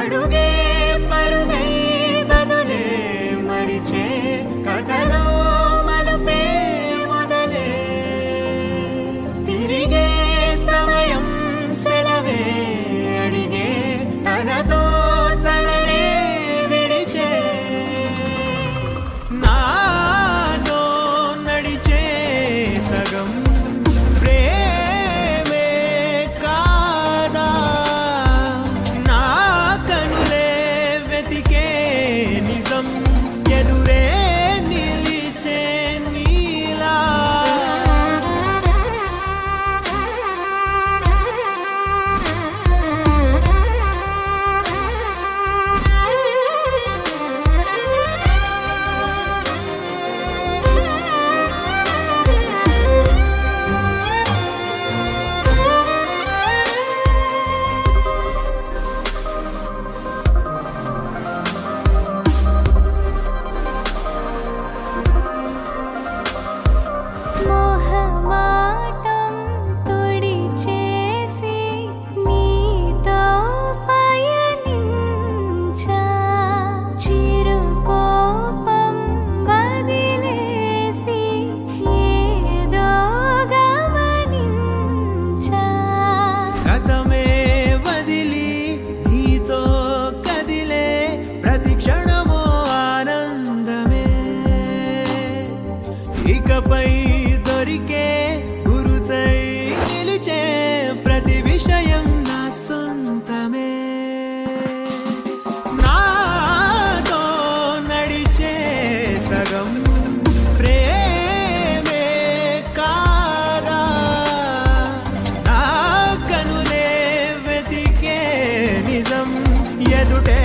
అడుగే పరుగై బదులే మరిచే కథలో మలుపే మొదలే తిరిగే సమయం సెలవే అడిగే తనతో తననే విడిచే నాతో నడిచే సగం ప్రేమే కాదా నా కనులే వెతికే నిజం ఎదురే నిలిచే నీలా మోహమాటం తుడిచేసి నీతో పయనించా చిరుకోపం వదిలేసి ఏదో గమనించా గతమే వదిలి నీతో కదిలే ప్రతి క్షణమో ఆనందమే ఇకపై దొరికే గురుతై నిలిచే ప్రతి విషయం నా సొంతమే నాతో నడిచే సగం ప్రేమే కాదా నా కనులే వెతికే నిజం ఎదుటే